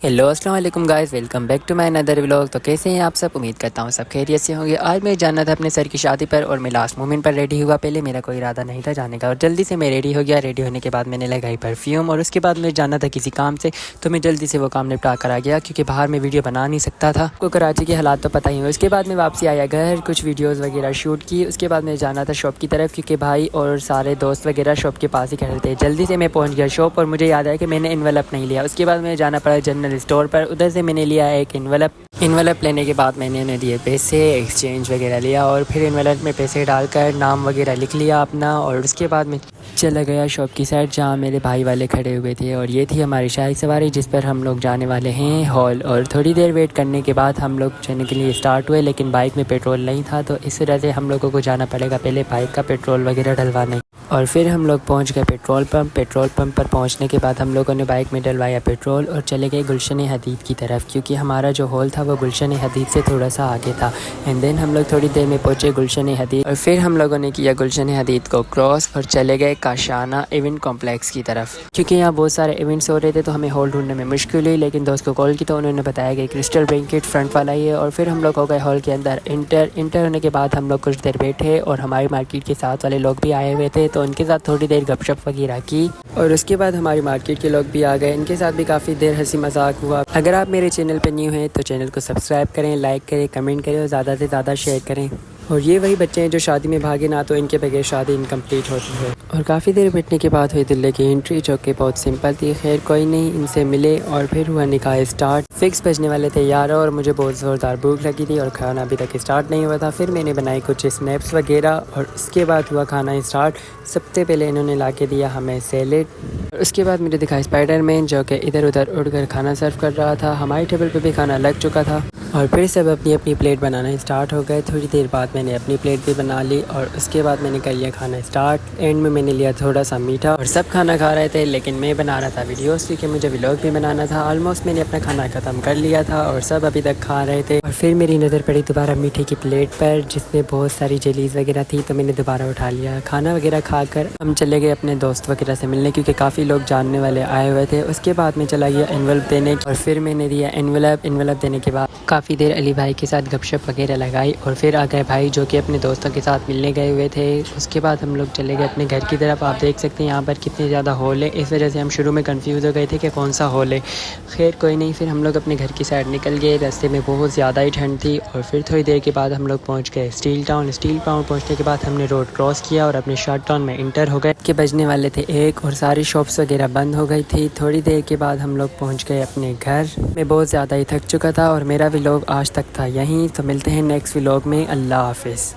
Hello अस्सलाम वालेकुम guys, welcome back to my another vlog. तो कैसे हैं आप सब? उम्मीद करता हूँ सब खैरियत से होंगे। आज मैं जाना था अपने सर की शादी पर और मैं लास्ट मोमेंट पर रेडी हुआ। पहले मेरा कोई इरादा नहीं था जाने का और जल्दी से मैं रेडी हो गया। रेडी होने के बाद मैंने लगाई परफ्यूम और उसके बाद मैं जाना था किसी काम से, तो मैं जल्दी से वो काम निपटा कर आ गया क्योंकि बाहर में वीडियो बना नहीं सकता था। आपको कराची के हालात तो पता ही है। उसके बाद मैं वापसी आया घर, कुछ वीडियोज़ वगैरह शूट की। उसके बाद मैं जाना था शॉप की तरफ क्योंकि भाई और सारे दोस्त वगैरह शॉप के पास ही खड़े थे। जल्दी से मैं पहुँच गया शॉप और मुझे याद आया कि मैंने इन्वेलप नहीं लिया। उसके बाद मैं जाना पड़ा जनरल स्टोर पर। उधर से मैंने लिया एक इन्वेलप लेने के बाद मैंने उन्हें दिए पैसे, एक्सचेंज वगैरह लिया और फिर इन्वेलप में पैसे डालकर नाम वगैरह लिख लिया अपना। और उसके बाद मैं चला गया शॉप की साइड जहाँ मेरे भाई वाले खड़े हुए थे और ये थी हमारी शाही सवारी जिस पर हम लोग जाने वाले हैं हॉल। और थोड़ी देर वेट करने के बाद हम लोग चलने के लिए स्टार्ट हुए, लेकिन बाइक में पेट्रोल नहीं था तो इस वजह से हम लोगों को जाना पड़ेगा पहले बाइक का पेट्रोल वगैरह डलवाने। और फिर हम लोग पहुंच गए पेट्रोल पंप पर पहुंचने के बाद हम लोगों ने बाइक में डलवाया पेट्रोल और चले गए गुलशन हदीद की तरफ क्योंकि हमारा जो हॉल था वो गुलशन हदीद से थोड़ा सा आगे था। एंड देन हम लोग थोड़ी देर में पहुंचे गुलशन हदीद और फिर हम लोगों ने किया गुलशन हदीद को क्रॉस और चले गए काशाना इवेंट कॉम्प्लेक्स की तरफ क्योंकि यहाँ बहुत सारे इवेंट्स हो रहे थे तो हमें हॉल ढूंढने में मुश्किल हुई। लेकिन दोस्त को कॉल की तो उन्होंने बताया कि क्रिस्टल बैंकेट फ्रंट वाला ही है। और फिर हम लोग हो गए हॉल के अंदर। इंटर होने के बाद हम लोग कुछ देर बैठे और हमारी मार्केट के साथ वाले लोग भी आए हुए थे तो उनके साथ थोड़ी देर गपशप वगैरह की। और उसके बाद हमारी मार्केट के लोग भी आ गए, इनके साथ भी काफ़ी देर हंसी मजाक हुआ। अगर आप मेरे चैनल पर न्यू हैं तो चैनल को सब्सक्राइब करें, लाइक करें, कमेंट करें और ज़्यादा से ज़्यादा शेयर करें। और ये वही बच्चे हैं जो शादी में भागे ना, तो इनके बगैर शादी इनकम्प्लीट होती है। और काफ़ी देर बैठने के बाद हुई दिल्ली की एंट्री जो कि बहुत सिंपल थी। खैर कोई नहीं, इनसे मिले और फिर हुआ निकाह स्टार्ट। फिक्स बजने वाले थे 11 और मुझे बहुत ज़ोरदार भूख लगी थी और खाना अभी तक स्टार्ट नहीं हुआ था। फिर मैंने बनाई कुछ स्नैप्स वगैरह और उसके बाद हुआ खाना स्टार्ट। सबसे पहले इन्होंने ला के दिया हमें सैलेड। उसके बाद मुझे दिखा स्पाइडरमैन जो कि इधर उधर उड़कर खाना सर्व कर रहा था। हमारी टेबल पे भी खाना लग चुका था और फिर सब अपनी अपनी प्लेट बनाना स्टार्ट हो गए। थोड़ी देर बाद मैंने अपनी प्लेट भी बना ली और उसके बाद मैंने कर लिया खाना स्टार्ट। एंड में मैंने लिया थोड़ा सा मीठा और सब खाना खा रहे थे, लेकिन मैं बना रहा था वीडियोस क्योंकि मुझे व्लॉग भी बनाना था। ऑलमोस्ट मैंने अपना खाना ख़त्म कर लिया था और सब अभी तक खा रहे थे। और फिर मेरी नज़र पड़ी दोबारा मीठे की प्लेट पर जिसमें बहुत सारी जेलीज वगैरह थी, तो मैंने दोबारा उठा लिया। खाना वगैरह खाकर हम चले गए अपने दोस्त वगैरह से मिलने क्योंकि काफ़ी लोग जानने वाले आए हुए थे। उसके बाद मैं चला गया एनवलप देने और फिर मैंने दिया एनवलप देने के बाद काफ़ी देर अली भाई के साथ गपशप वगैरह लगाई और फिर आ गए भाई जो कि अपने दोस्तों के साथ मिलने गए हुए थे। उसके बाद हम लोग चले गए अपने घर की तरफ। आप देख सकते हैं यहाँ पर कितने ज़्यादा हॉल है, इस वजह से हम शुरू में कंफ्यूज हो गए थे कि कौन सा हॉल है। खैर कोई नहीं, फिर हम लोग अपने घर की साइड निकल गए। रास्ते में बहुत ज़्यादा ही ठंड थी और फिर थोड़ी देर के बाद हम लोग पहुँच गए स्टील टाउन पहुँचने के बाद हमने रोड क्रॉस किया और अपने शॉर्ट टाउन में इंटर हो गए के बजने वाले थे 1 और सारी शॉप्स वगैरह बंद हो गई थी। थोड़ी देर के बाद हम लोग पहुँच गए अपने घर। मैं बहुत ज़्यादा ही थक चुका था और मेरा व्लॉग आज तक था यहीं। तो मिलते हैं नेक्स्ट व्लॉग में। अल्लाह हाफिज़।